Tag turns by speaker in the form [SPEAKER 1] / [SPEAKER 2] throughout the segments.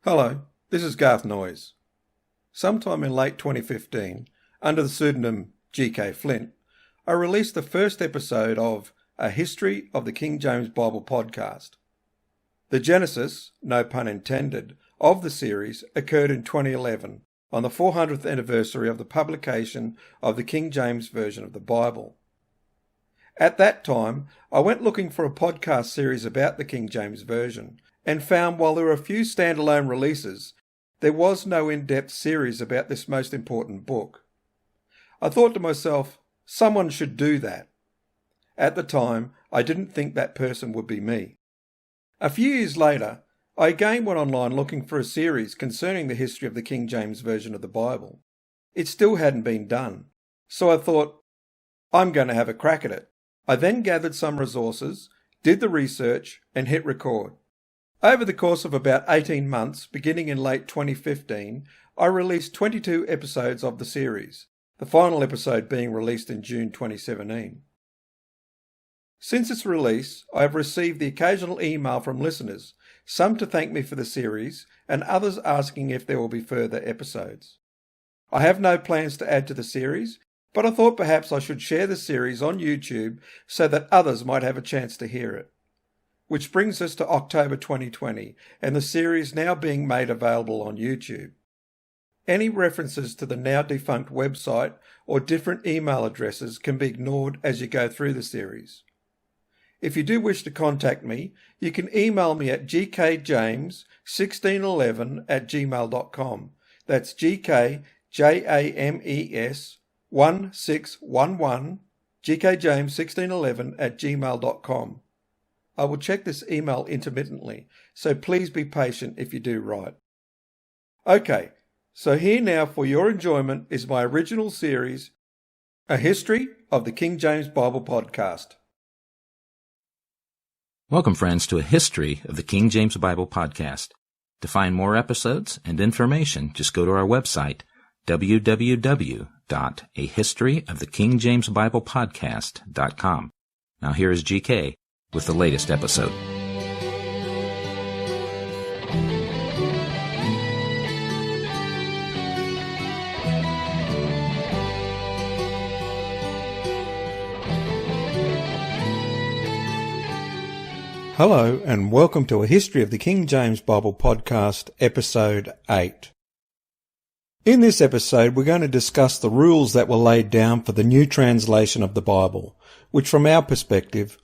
[SPEAKER 1] Hello, this is Garth Noyes. Sometime in late 2015, under the pseudonym G.K. Flint, I released the first episode of A History of the King James Bible podcast. The genesis, no pun intended, of the series occurred in 2011 on the 400th anniversary of the publication of the King James Version of the Bible. At that time, I went looking for a podcast series about the King James Version and found while there were a few standalone releases, there was no in-depth series about this most important book. I thought to myself, someone should do that. At the time, I didn't think that person would be me. A few years later, I again went online looking for a series concerning the history of the King James Version of the Bible. It still hadn't been done, so I thought, I'm going to have a crack at it. I then gathered some resources, did the research, and hit record. Over the course of about 18 months, beginning in late 2015, I released 22 episodes of the series, the final episode being released in June 2017. Since its release, I have received the occasional email from listeners, some to thank me for the series, and others asking if there will be further episodes. I have no plans to add to the series, but I thought perhaps I should share the series on YouTube so that others might have a chance to hear it. Which brings us to October 2020, and the series now being made available on YouTube. Any references to the now defunct website or different email addresses can be ignored as you go through the series. If you do wish to contact me, you can email me at gkjames1611@gmail.com. That's gkjames1611, gkjames1611@gmail.com. I will check this email intermittently, so please be patient if you do write. Okay, so here now for your enjoyment is my original series, A History of the King James Bible podcast.
[SPEAKER 2] Welcome, friends, to A History of the King James Bible podcast. To find more episodes and information, just go to our website, www.ahistoryofthekingjamesbiblepodcast.com. Now here is GK with the latest episode.
[SPEAKER 1] Hello and welcome to A History of the King James Bible podcast, episode 8. In this episode, we're going to discuss the rules that were laid down for the new translation of the Bible, which from our perspective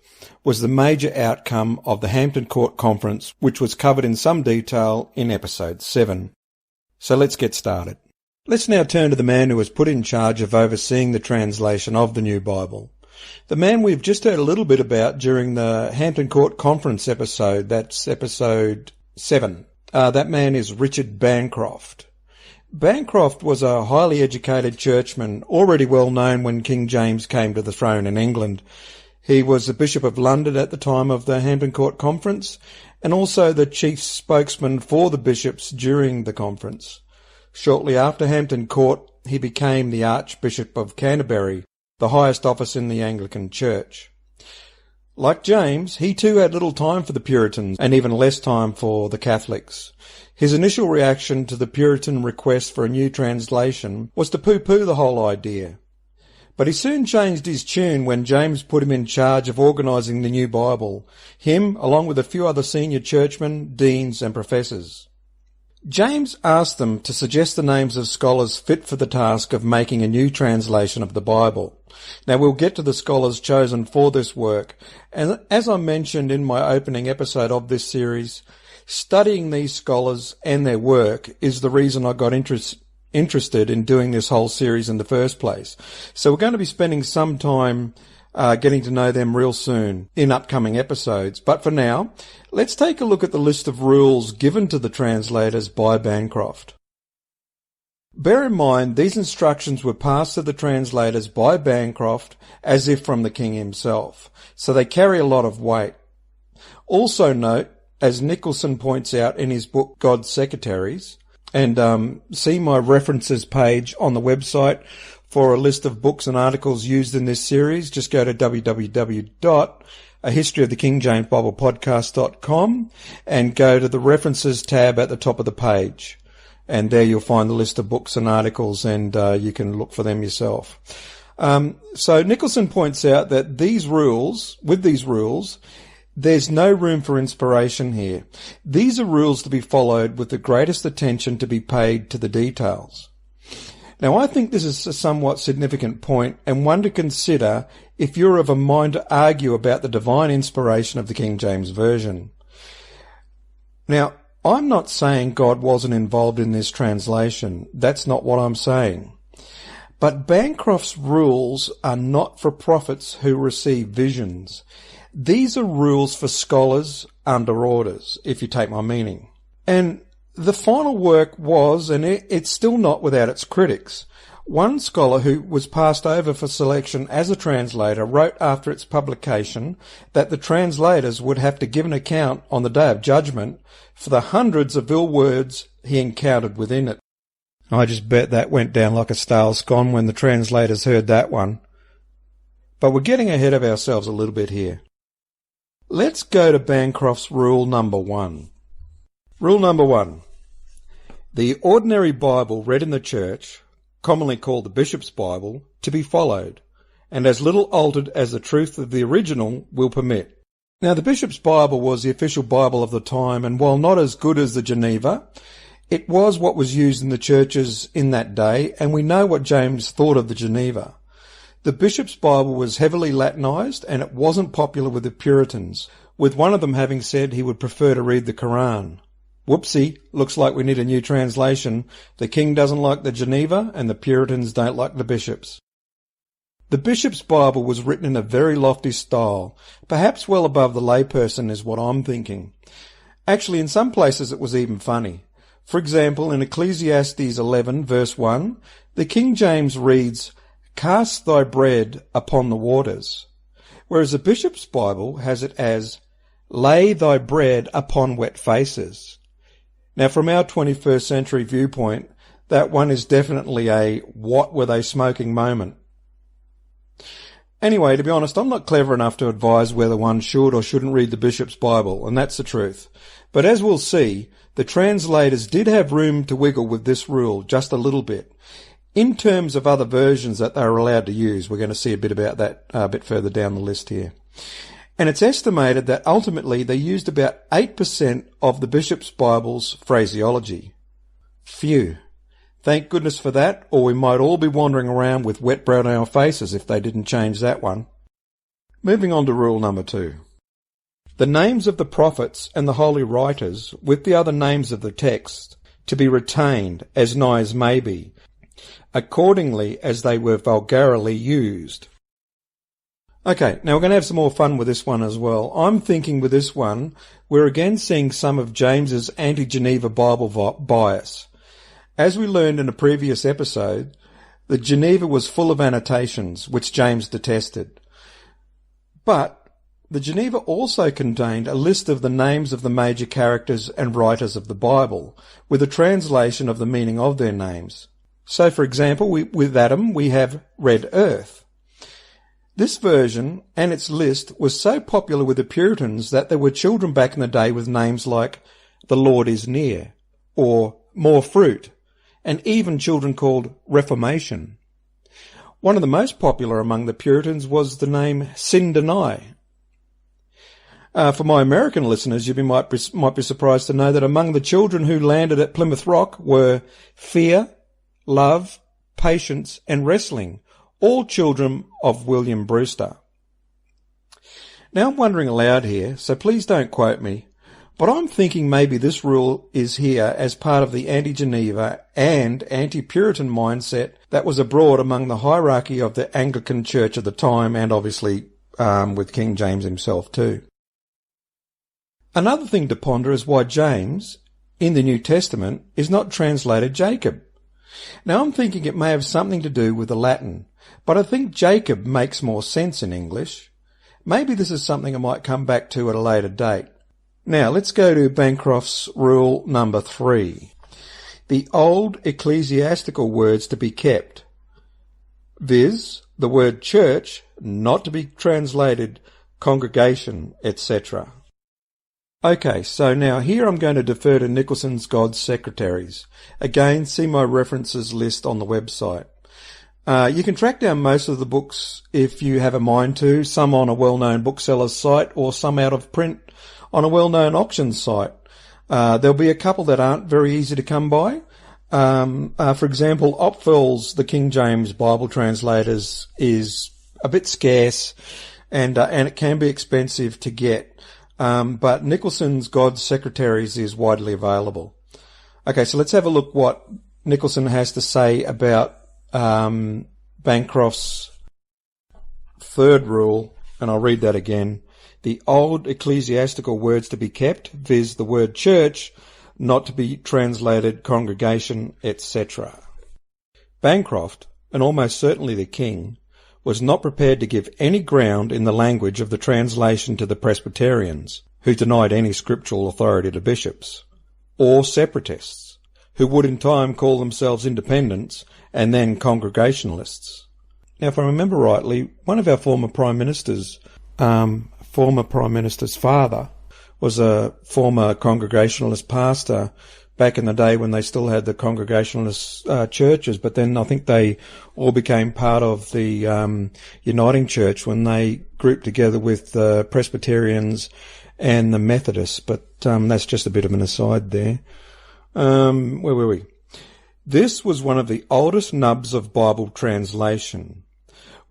[SPEAKER 1] was the major outcome of the Hampton Court Conference, which was covered in some detail in episode 7. So let's get started. Let's now turn to the man who was put in charge of overseeing the translation of the new Bible. The man we've just heard a little bit about during the Hampton Court Conference episode, that's episode 7. That man is Richard Bancroft. Bancroft was a highly educated churchman, already well known when King James came to the throne in England. He was the Bishop of London at the time of the Hampton Court Conference and also the chief spokesman for the bishops during the conference. Shortly after Hampton Court, he became the Archbishop of Canterbury, the highest office in the Anglican Church. Like James, he too had little time for the Puritans and even less time for the Catholics. His initial reaction to the Puritan request for a new translation was to pooh-pooh the whole idea. But he soon changed his tune when James put him in charge of organising the new Bible, him along with a few other senior churchmen, deans and professors. James asked them to suggest the names of scholars fit for the task of making a new translation of the Bible. Now we'll get to the scholars chosen for this work, and as I mentioned in my opening episode of this series, studying these scholars and their work is the reason I got interested in doing this whole series in the first place. So we're going to be spending some time getting to know them real soon in upcoming episodes. But for now, let's take a look at the list of rules given to the translators by Bancroft. Bear in mind, these instructions were passed to the translators by Bancroft as if from the king himself, so they carry a lot of weight. Also note, as Nicholson points out in his book God's Secretaries, and see my references page on the website for a list of books and articles used in this series. Just go to www a history of the King James Bible podcast.com and go to the references tab at the top of the page. And there you'll find the list of books and articles, and you can look for them yourself. So Nicholson points out that with these rules, there's no room for inspiration here. These are rules to be followed with the greatest attention to be paid to the details. Now, I think this is a somewhat significant point, and one to consider if you're of a mind to argue about the divine inspiration of the King James Version. Now, I'm not saying God wasn't involved in this translation. That's not what I'm saying. But Bancroft's rules are not for prophets who receive visions. These are rules for scholars under orders, if you take my meaning. And the final work was, and it's still not without its critics. One scholar who was passed over for selection as a translator wrote after its publication that the translators would have to give an account on the Day of Judgment for the hundreds of ill words he encountered within it. I just bet that went down like a stale scone when the translators heard that one. But we're getting ahead of ourselves a little bit here. Let's go to Bancroft's rule number 1. Rule number 1. The ordinary Bible read in the church, commonly called the Bishop's Bible, to be followed, and as little altered as the truth of the original will permit. Now, the Bishop's Bible was the official Bible of the time, and while not as good as the Geneva, it was what was used in the churches in that day, and we know what James thought of the Geneva. The Bishop's Bible was heavily Latinized, and it wasn't popular with the Puritans, with one of them having said he would prefer to read the Quran. Whoopsie, looks like we need a new translation. The king doesn't like the Geneva, and the Puritans don't like the bishops. The Bishop's Bible was written in a very lofty style, perhaps well above the layperson is what I'm thinking. Actually, in some places it was even funny. For example, in Ecclesiastes 11, verse 1, the King James reads, "Cast thy bread upon the waters," whereas the Bishop's Bible has it as, "Lay thy bread upon wet faces." Now, from our 21st century viewpoint, that one is definitely a what were they smoking moment. Anyway, to be honest, I'm not clever enough to advise whether one should or shouldn't read the Bishop's Bible, and that's the truth. But as we'll see, the translators did have room to wiggle with this rule just a little bit. In terms of other versions that they were allowed to use, we're going to see a bit about that a bit further down the list here. And it's estimated that ultimately they used about 8% of the Bishop's Bible's phraseology. Phew. Thank goodness for that, or we might all be wandering around with wet bread on our faces if they didn't change that one. Moving on to rule number 2. The names of the prophets and the holy writers, with the other names of the text, to be retained as nigh as may be, accordingly as they were vulgarly used. Okay, now we're going to have some more fun with this one as well. I'm thinking with this one, we're again seeing some of James's anti-Geneva Bible bias. As we learned in a previous episode, the Geneva was full of annotations, which James detested. But the Geneva also contained a list of the names of the major characters and writers of the Bible, with a translation of the meaning of their names. So, for example, with Adam, we have Red Earth. This version and its list was so popular with the Puritans that there were children back in the day with names like The Lord is Near, or More Fruit, and even children called Reformation. One of the most popular among the Puritans was the name Sin Deny. For my American listeners, you might be surprised to know that among the children who landed at Plymouth Rock were Fear, Love, Patience, and Wrestling, all children of William Brewster. Now I'm wondering aloud here, so please don't quote me, but I'm thinking maybe this rule is here as part of the anti-Geneva and anti-Puritan mindset that was abroad among the hierarchy of the Anglican Church of the time, and obviously with King James himself too. Another thing to ponder is why James, in the New Testament, is not translated Jacob. Now I'm thinking it may have something to do with the Latin, but I think Jacob makes more sense in English. Maybe this is something I might come back to at a later date. Now let's go to Bancroft's rule number 3. The old ecclesiastical words to be kept, viz. the word church not to be translated congregation, etc. Okay, so now here I'm going to defer to Nicholson's God's Secretaries. Again, see my references list on the website. You can track down most of the books if you have a mind to, some on a well-known bookseller's site or some out of print on a well-known auction site. There'll be a couple that aren't very easy to come by. For example, Opfell's The King James Bible Translators is a bit scarce and it can be expensive to get. But Nicholson's God's Secretaries is widely available. Okay, so let's have a look what Nicholson has to say about Bancroft's third rule, and I'll read that again. The old ecclesiastical words to be kept, viz. The word church, not to be translated congregation, etc. Bancroft, and almost certainly the king, was not prepared to give any ground in the language of the translation to the Presbyterians, who denied any scriptural authority to bishops, or separatists, who would in time call themselves independents and then Congregationalists. Now, if I remember rightly, one of our former Prime Minister's father was a former Congregationalist pastor back in the day when they still had the Congregationalist churches, but then I think they all became part of the Uniting Church when they grouped together with the Presbyterians and the Methodists, but that's just a bit of an aside there. Where were we? This was one of the oldest nubs of Bible translation.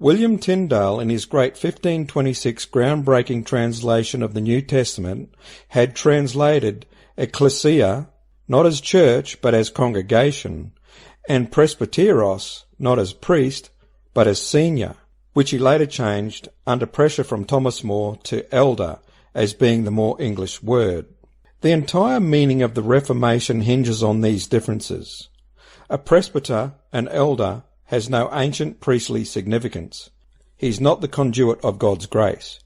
[SPEAKER 1] William Tyndale, in his great 1526 groundbreaking translation of the New Testament, had translated ecclesia, not as church, but as congregation, and presbyteros, not as priest, but as senior, which he later changed, under pressure from Thomas More, to elder, as being the more English word. The entire meaning of the Reformation hinges on these differences. A presbyter, an elder, has no ancient priestly significance. He is not the conduit of God's grace.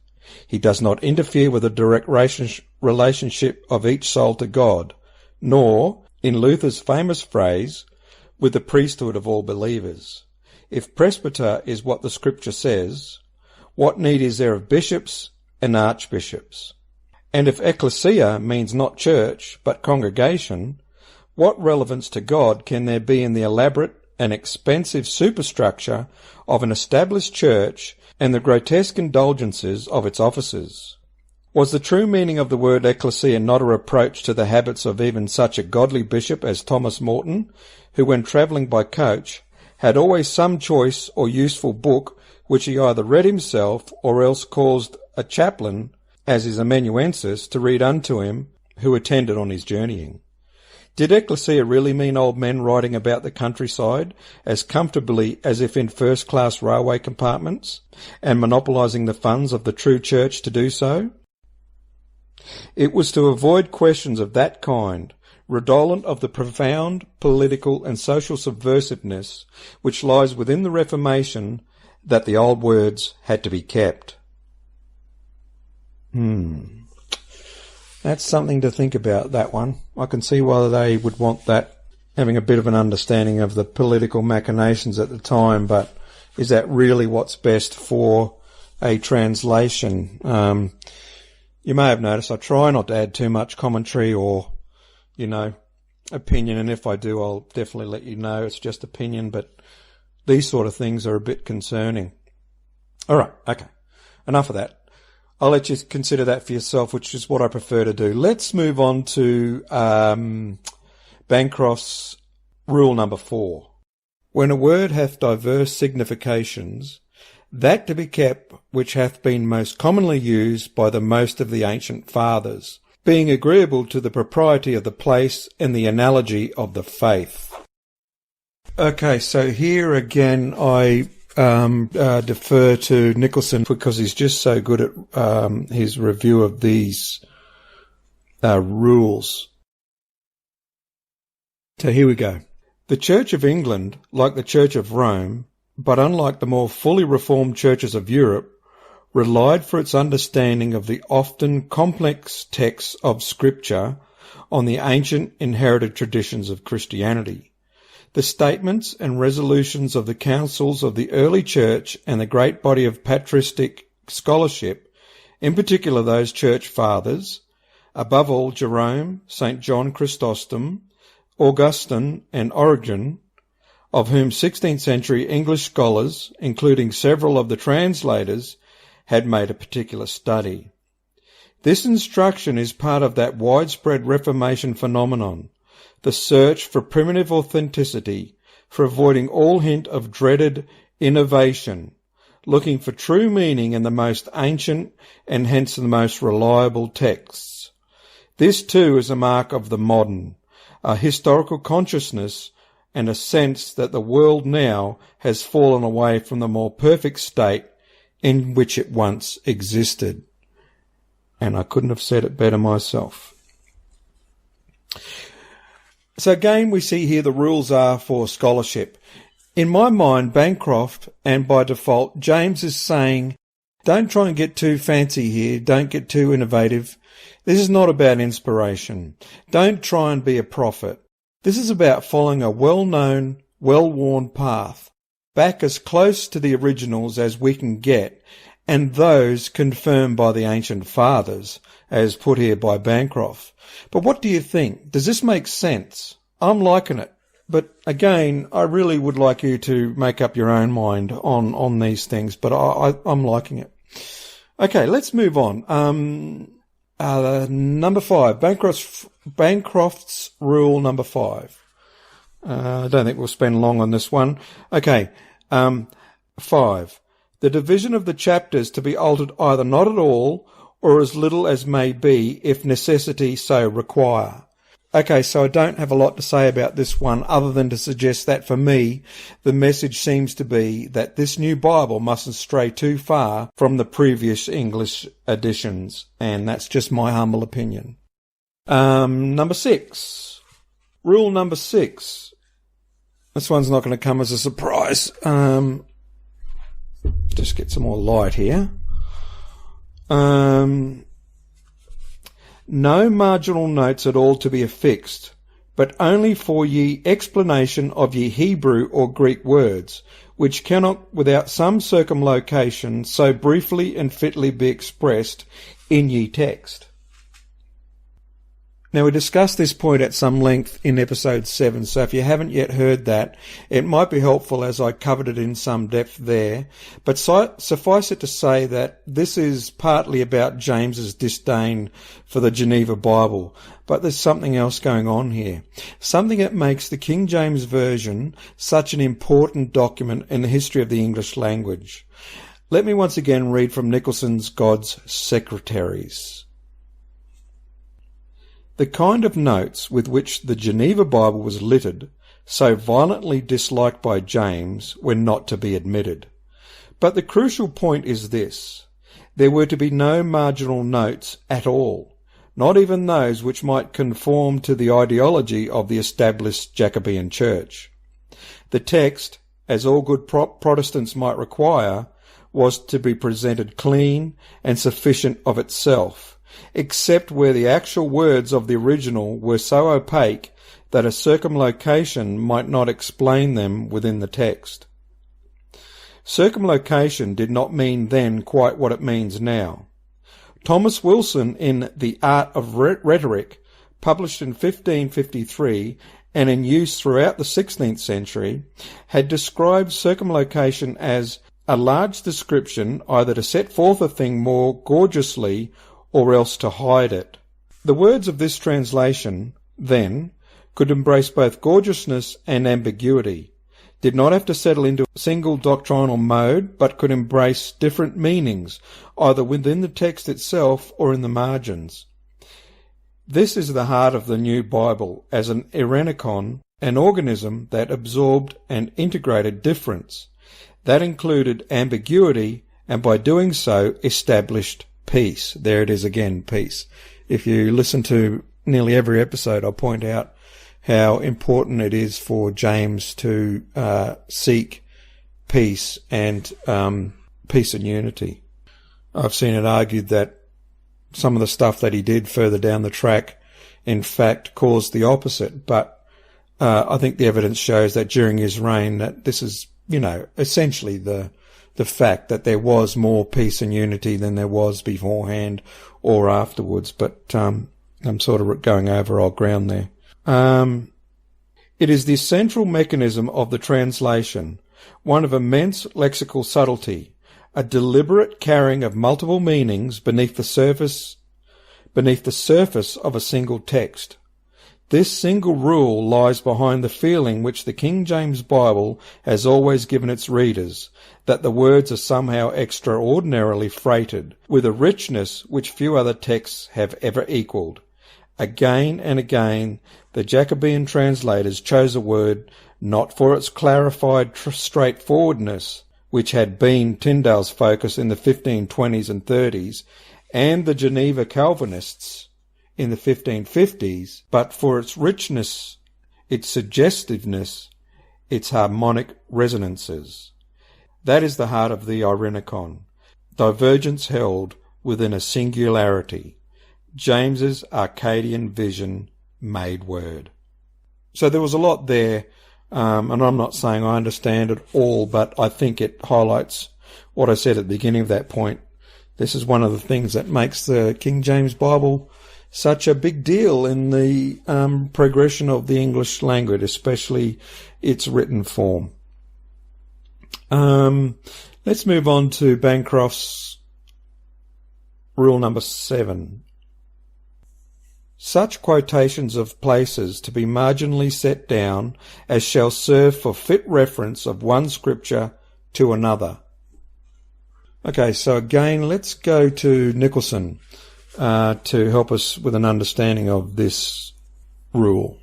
[SPEAKER 1] He does not interfere with the direct relationship of each soul to God, nor, in Luther's famous phrase, with the priesthood of all believers. If presbyter is what the Scripture says, what need is there of bishops and archbishops? And if ecclesia means not church, but congregation, what relevance to God can there be in the elaborate and expensive superstructure of an established church and the grotesque indulgences of its officers? Was the true meaning of the word ecclesia not a reproach to the habits of even such a godly bishop as Thomas Morton, who when travelling by coach had always some choice or useful book which he either read himself or else caused a chaplain, as his amanuensis, to read unto him, who attended on his journeying? Did ecclesia really mean old men riding about the countryside as comfortably as if in first-class railway compartments, and monopolising the funds of the true church to do so? It was to avoid questions of that kind, redolent of the profound political and social subversiveness which lies within the Reformation, that the old words had to be kept. That's something to think about, that one. I can see why they would want that, having a bit of an understanding of the political machinations at the time, but is that really what's best for a translation? You may have noticed I try not to add too much commentary or, opinion, and if I do, I'll definitely let you know. It's just opinion, but these sort of things are a bit concerning. All right, okay. Enough of that. I'll let you consider that for yourself, which is what I prefer to do. Let's move on to Bancroft's rule number 4. When a word hath diverse significations, that to be kept which hath been most commonly used by the most of the ancient fathers, being agreeable to the propriety of the place and the analogy of the faith. Okay, so here again I defer to Nicholson because he's just so good at his review of these rules. So here we go. The Church of England, like the Church of Rome, but unlike the more fully reformed churches of Europe, relied for its understanding of the often complex texts of Scripture on the ancient inherited traditions of Christianity. The statements and resolutions of the councils of the early church and the great body of patristic scholarship, in particular those church fathers, above all Jerome, St. John Chrysostom, Augustine and Origen, of whom 16th century English scholars, including several of the translators, had made a particular study. This instruction is part of that widespread Reformation phenomenon, the search for primitive authenticity, for avoiding all hint of dreaded innovation, looking for true meaning in the most ancient and hence the most reliable texts. This too is a mark of the modern, a historical consciousness and a sense that the world now has fallen away from the more perfect state in which it once existed. And I couldn't have said it better myself. So again, we see here the rules are for scholarship. In my mind, Bancroft, and by default, James is saying, don't try and get too fancy here, don't get too innovative. This is not about inspiration. Don't try and be a prophet. This is about following a well-known, well-worn path, back as close to the originals as we can get, and those confirmed by the ancient fathers, as put here by Bancroft. But what do you think? Does this make sense? I'm liking it. But again, I really would like you to make up your own mind on these things, but I'm liking it. Okay, let's move on. Number 5, Bancroft's rule number 5. I don't think we'll spend long on this one. Okay, 5. The division of the chapters to be altered either not at all or as little as may be if necessity so require. Okay, so I don't have a lot to say about this one other than to suggest that for me, the message seems to be that this new Bible mustn't stray too far from the previous English editions, and that's just my humble opinion. Number 6. Rule number 6. This one's not going to come as a surprise. Just get some more light here. No marginal notes at all to be affixed, but only for ye explanation of ye Hebrew or Greek words, which cannot without some circumlocution so briefly and fitly be expressed in ye text. Now, we discussed this point at some length in episode 7, so if you haven't yet heard that, it might be helpful as I covered it in some depth there. But suffice it to say that this is partly about James's disdain for the Geneva Bible, but there's something else going on here. Something that makes the King James Version such an important document in the history of the English language. Let me once again read from Nicholson's God's Secretaries. The kind of notes with which the Geneva Bible was littered, so violently disliked by James, were not to be admitted. But the crucial point is this: there were to be no marginal notes at all, not even those which might conform to the ideology of the established Jacobean Church. The text, as all good Protestants might require, was to be presented clean and sufficient of itself, except where the actual words of the original were so opaque that a circumlocution might not explain them within the text. Circumlocution did not mean then quite what it means now. Thomas Wilson, in The Art of Rhetoric, published in 1553 and in use throughout the 16th century, had described circumlocution as a large description either to set forth a thing more gorgeously or else to hide it. The words of this translation, then, could embrace both gorgeousness and ambiguity, did not have to settle into a single doctrinal mode, but could embrace different meanings, either within the text itself or in the margins. This is the heart of the new Bible, as an Irenicon, an organism that absorbed and integrated difference, that included ambiguity, and by doing so established peace. There it is again, peace. If you listen to nearly every episode, I point out how important it is for James to seek peace and peace and unity. I've seen it argued that some of the stuff that he did further down the track, in fact, caused the opposite. But I think the evidence shows that during his reign, that this is, essentially the the fact that there was more peace and unity than there was beforehand or afterwards. But I'm sort of going over old ground there. It is the central mechanism of the translation, one of immense lexical subtlety, a deliberate carrying of multiple meanings beneath the surface of a single text. This single rule lies behind the feeling which the King James Bible has always given its readers, that the words are somehow extraordinarily freighted with a richness which few other texts have ever equalled. Again and again, the Jacobean translators chose a word not for its clarified straightforwardness, which had been Tyndale's focus in the 1520s and 30s, and the Geneva Calvinists in the 1550s, but for its richness, its suggestiveness, its harmonic resonances. That is the heart of the Irenicon. Divergence held within a singularity. James's Arcadian vision made word. So there was a lot there, and I'm not saying I understand it all, but I think it highlights what I said at the beginning of that point. This is one of the things that makes the King James Bible such a big deal in the progression of the English language, especially its written form. Let's move on to Bancroft's rule number 7. Such quotations of places to be marginally set down as shall serve for fit reference of one scripture to another. Okay, so again, let's go to Nicholson to help us with an understanding of this rule.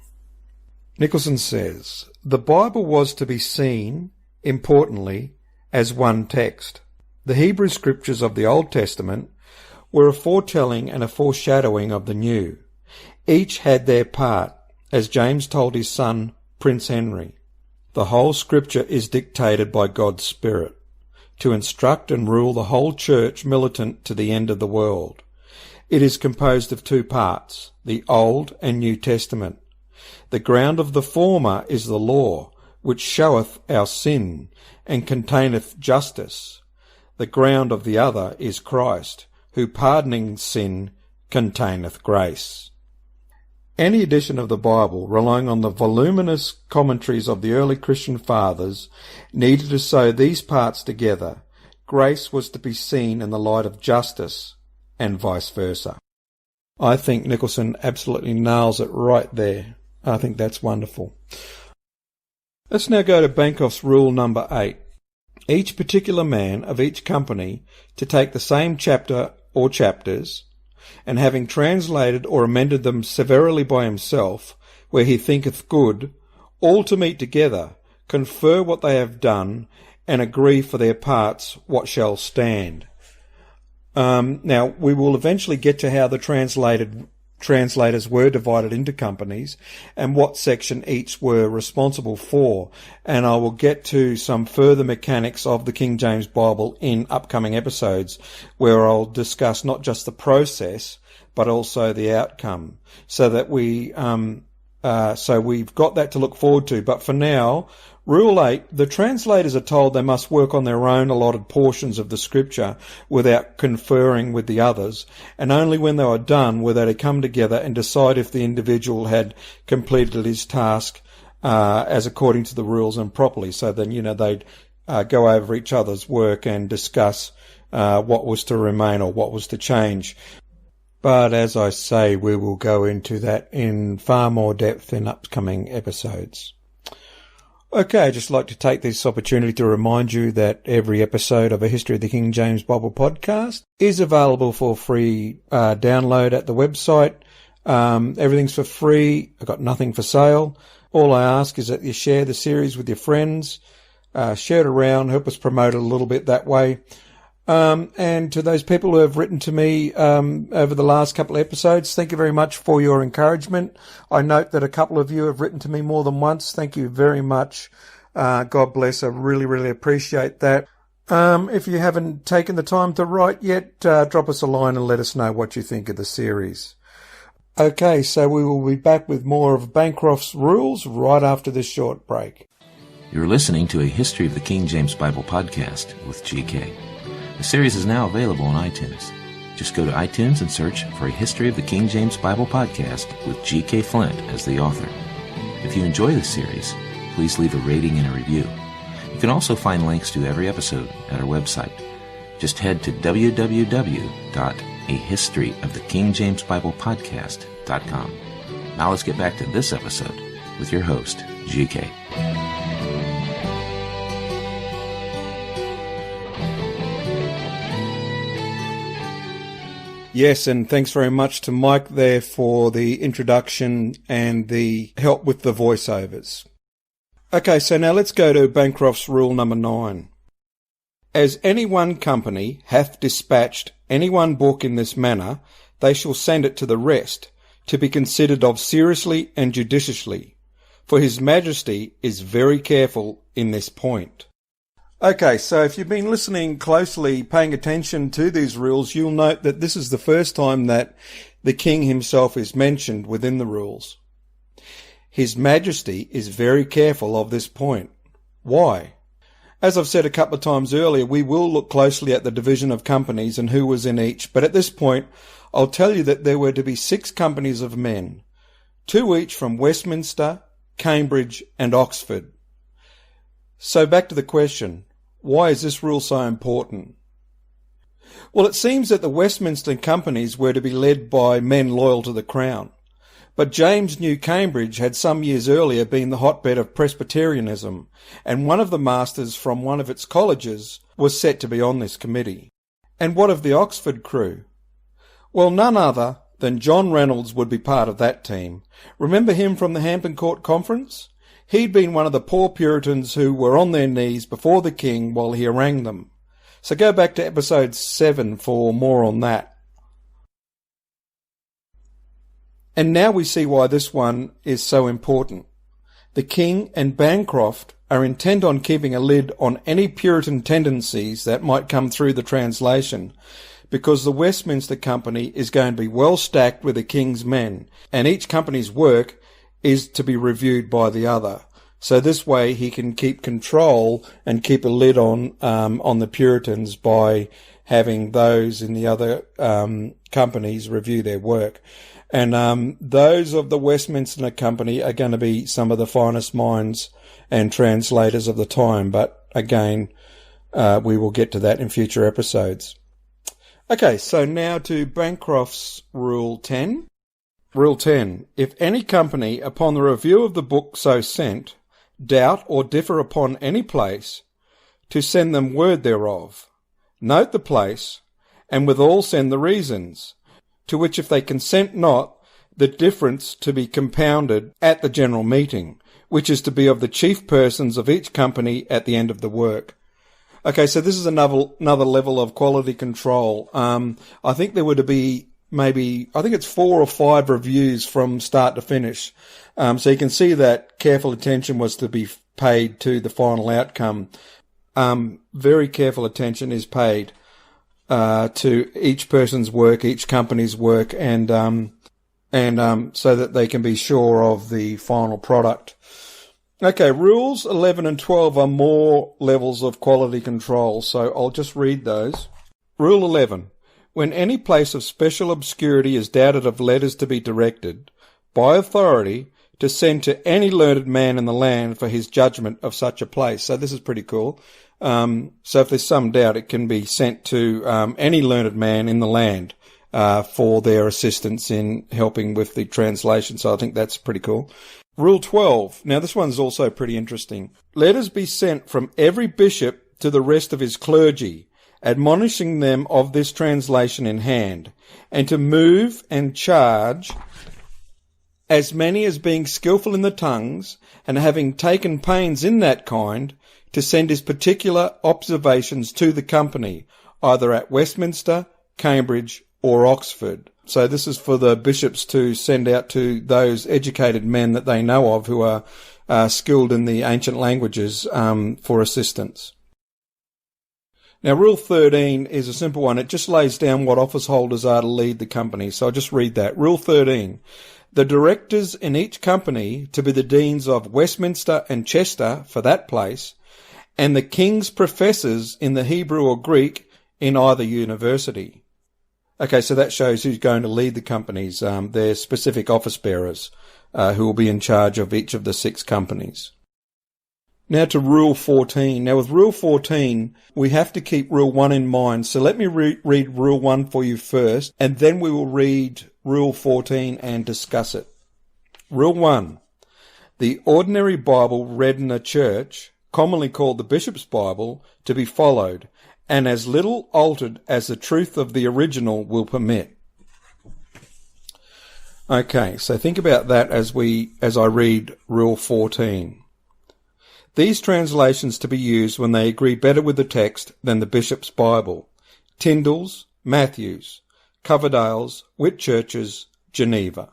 [SPEAKER 1] Nicholson says, the Bible was to be seen, importantly, as one text. The Hebrew scriptures of the Old Testament were a foretelling and a foreshadowing of the New. Each had their part, as James told his son, Prince Henry. The whole scripture is dictated by God's Spirit, to instruct and rule the whole church militant to the end of the world. It is composed of 2 parts, the Old and New Testament. The ground of the former is the law, which showeth our sin, and containeth justice. The ground of the other is Christ, who pardoning sin containeth grace. Any edition of the Bible relying on the voluminous commentaries of the early Christian fathers needed to sew these parts together. Grace was to be seen in the light of justice, and vice versa. I think Nicholson absolutely nails it right there. I think that's wonderful. Let's now go to Bancroft's rule number 8. Each particular man of each company to take the same chapter or chapters, and having translated or amended them severally by himself, where he thinketh good, all to meet together, confer what they have done, and agree for their parts what shall stand. Now, we will eventually get to how the translators were divided into companies and what section each were responsible for, and I will get to some further mechanics of the King James Bible in upcoming episodes, where I'll discuss not just the process but also the outcome, so that we've got that to look forward to. But for now, Rule 8, the translators are told they must work on their own allotted portions of the scripture without conferring with the others, and only when they were done were they to come together and decide if the individual had completed his task as according to the rules and properly. So then, they'd go over each other's work and discuss what was to remain or what was to change. But as I say, we will go into that in far more depth in upcoming episodes. Okay, I'd just like to take this opportunity to remind you that every episode of A History of the King James Bible podcast is available for free download at the website. Everything's for free. I've got nothing for sale. All I ask is that you share the series with your friends, share it around, help us promote it a little bit that way. And to those people who have written to me over the last couple of episodes, thank you very much for your encouragement. I note that a couple of you have written to me more than once. Thank you very much. God bless. I really, really appreciate that. If you haven't taken the time to write yet, drop us a line and let us know what you think of the series. Okay, so we will be back with more of Bancroft's rules right after this short break.
[SPEAKER 2] You're listening to a History of the King James Bible podcast with GK. The series is now available on iTunes. Just go to iTunes and search for a History of the King James Bible podcast with G.K. Flint as the author. If you enjoy this series, please leave a rating and a review. You can also find links to every episode at our website. Just head to www.ahistoryofthekingJamesBiblePodcast.com. Now let's get back to this episode with your host, G.K.
[SPEAKER 1] Yes, and thanks very much to Mike there for the introduction and the help with the voiceovers. Okay, so now let's go to Bancroft's rule number 9. As any one company hath dispatched any one book in this manner, they shall send it to the rest, to be considered of seriously and judiciously, for his Majesty is very careful in this point. Okay, so if you've been listening closely, paying attention to these rules, you'll note that this is the first time that the king himself is mentioned within the rules. His Majesty is very careful of this point. Why? As I've said a couple of times earlier, we will look closely at the division of companies and who was in each, but at this point, I'll tell you that there were to be 6 companies of men, 2 each from Westminster, Cambridge, and Oxford. So back to the question. Why is this rule so important? Well, it seems that the Westminster companies were to be led by men loyal to the crown. But James knew Cambridge had some years earlier been the hotbed of Presbyterianism, and one of the masters from one of its colleges was set to be on this committee. And what of the Oxford crew? Well, none other than John Reynolds would be part of that team. Remember him from the Hampton Court Conference? He'd been one of the poor Puritans who were on their knees before the king while he harangued them. So go back to episode 7 for more on that. And now we see why this one is so important. The king and Bancroft are intent on keeping a lid on any Puritan tendencies that might come through the translation, because the Westminster Company is going to be well stacked with the king's men, and each company's work is to be reviewed by the other. So this way he can keep control and keep a lid on the Puritans by having those in the other companies review their work. And those of the Westminster Company are going to be some of the finest minds and translators of the time. But again, we will get to that in future episodes. Okay, so now to Bancroft's Rule 10. Rule 10. If any company, upon the review of the book so sent, doubt or differ upon any place, to send them word thereof. Note the place, and withal send the reasons, to which if they consent not, the difference to be compounded at the general meeting, which is to be of the chief persons of each company at the end of the work. Okay, so this is another level of quality control. I think there were to be I think it's 4 or 5 reviews from start to finish. So you can see that careful attention was to be paid to the final outcome. Very careful attention is paid to each person's work, each company's work, and so that they can be sure of the final product. Okay, rules 11 and 12 are more levels of quality control, so I'll just read those. Rule 11. When any place of special obscurity is doubted of letters to be directed, by authority, to send to any learned man in the land for his judgment of such a place. So this is pretty cool. So if there's some doubt, it can be sent to any learned man in the land for their assistance in helping with the translation. So I think that's pretty cool. Rule 12. Now this one's also pretty interesting. Letters be sent from every bishop to the rest of his clergy, admonishing them of this translation in hand, and to move and charge as many as being skillful in the tongues, and having taken pains in that kind, to send his particular observations to the company, either at Westminster, Cambridge, or Oxford. So this is for the bishops to send out to those educated men that they know of who are skilled in the ancient languages for assistance. Now, Rule 13 is a simple one. It just lays down what office holders are to lead the company. So I'll just read that. Rule 13. The directors in each company to be the deans of Westminster and Chester for that place, and the king's professors in the Hebrew or Greek in either university. Okay, so that shows who's going to lead the companies, their specific office bearers, who will be in charge of each of the 6 companies. Now to Rule 14. Now with Rule 14, we have to keep Rule 1 in mind. So let me read Rule 1 for you first, and then we will read Rule 14 and discuss it. Rule 1. The ordinary Bible read in a church, commonly called the Bishop's Bible, to be followed, and as little altered as the truth of the original will permit. Okay, so think about that as I read Rule 14. These translations to be used when they agree better with the text than the Bishop's Bible. Tyndall's, Matthews, Coverdale's, Whitchurch's, Geneva.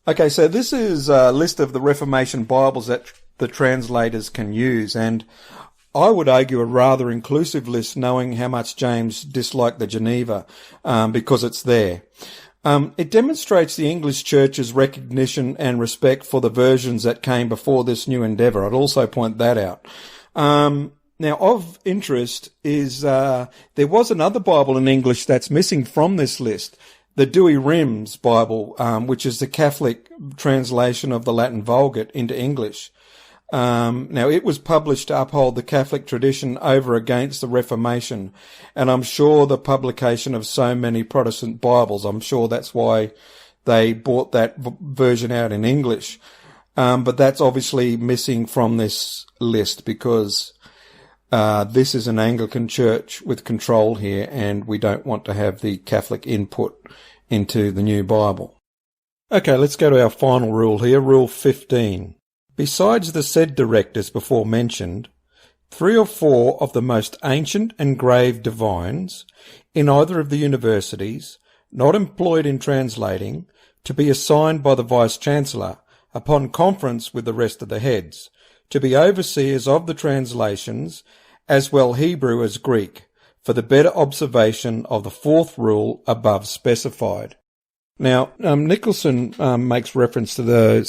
[SPEAKER 1] Okay, so this is a list of the Reformation Bibles that the translators can use, and I would argue a rather inclusive list, knowing how much James disliked the Geneva, because it's there. It demonstrates the English Church's recognition and respect for the versions that came before this new endeavour. I'd also point that out. Now, of interest is there was another Bible in English that's missing from this list, the Douay-Rheims Bible, which is the Catholic translation of the Latin Vulgate into English. Now, it was published to uphold the Catholic tradition over against the Reformation, and I'm sure the publication of so many Protestant Bibles, I'm sure that's why they bought that version out in English. But that's obviously missing from this list because this is an Anglican church with control here, and we don't want to have the Catholic input into the new Bible. Okay, let's go to our final rule here, Rule 15. Besides the said directors before mentioned, 3 or 4 of the most ancient and grave divines in either of the universities, not employed in translating, to be assigned by the Vice-Chancellor, upon conference with the rest of the heads, to be overseers of the translations, as well Hebrew as Greek, for the better observation of the 4th rule above specified. Now, Nicholson makes reference to the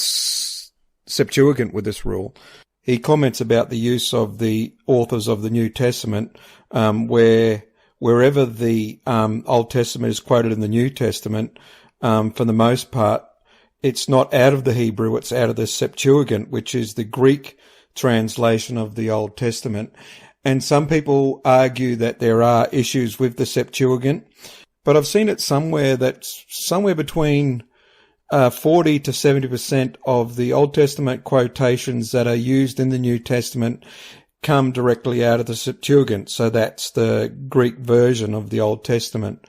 [SPEAKER 1] Septuagint with this rule. He comments about the use of the authors of the New Testament, wherever the Old Testament is quoted in the New Testament, for the most part, it's not out of the Hebrew, it's out of the Septuagint, which is the Greek translation of the Old Testament. And some people argue that there are issues with the Septuagint, but I've seen it somewhere that's somewhere between 40 to 70% of the Old Testament quotations that are used in the New Testament come directly out of the Septuagint. So that's the Greek version of the Old Testament.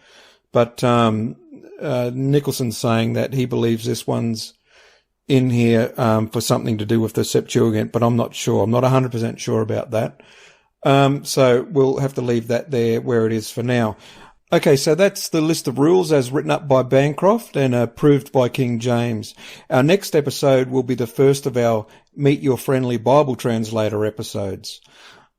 [SPEAKER 1] But Nicholson's saying that he believes this one's in here for something to do with the Septuagint, but I'm not sure. I'm not 100% sure about that. So we'll have to leave that there where it is for now. Okay, so that's the list of rules as written up by Bancroft and approved by King James. Our next episode will be the first of our Meet Your Friendly Bible Translator episodes.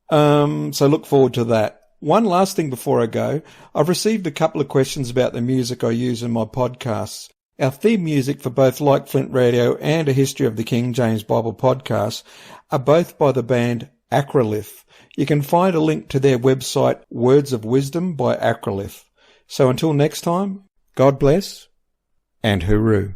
[SPEAKER 1] So look forward to that. One last thing before I go. I've received a couple of questions about the music I use in my podcasts. Our theme music for both Like Flint Radio and A History of the King James Bible podcast are both by the band Acrolith. You can find a link to their website, Words of Wisdom by Acrolith. So until next time, God bless and hooroo.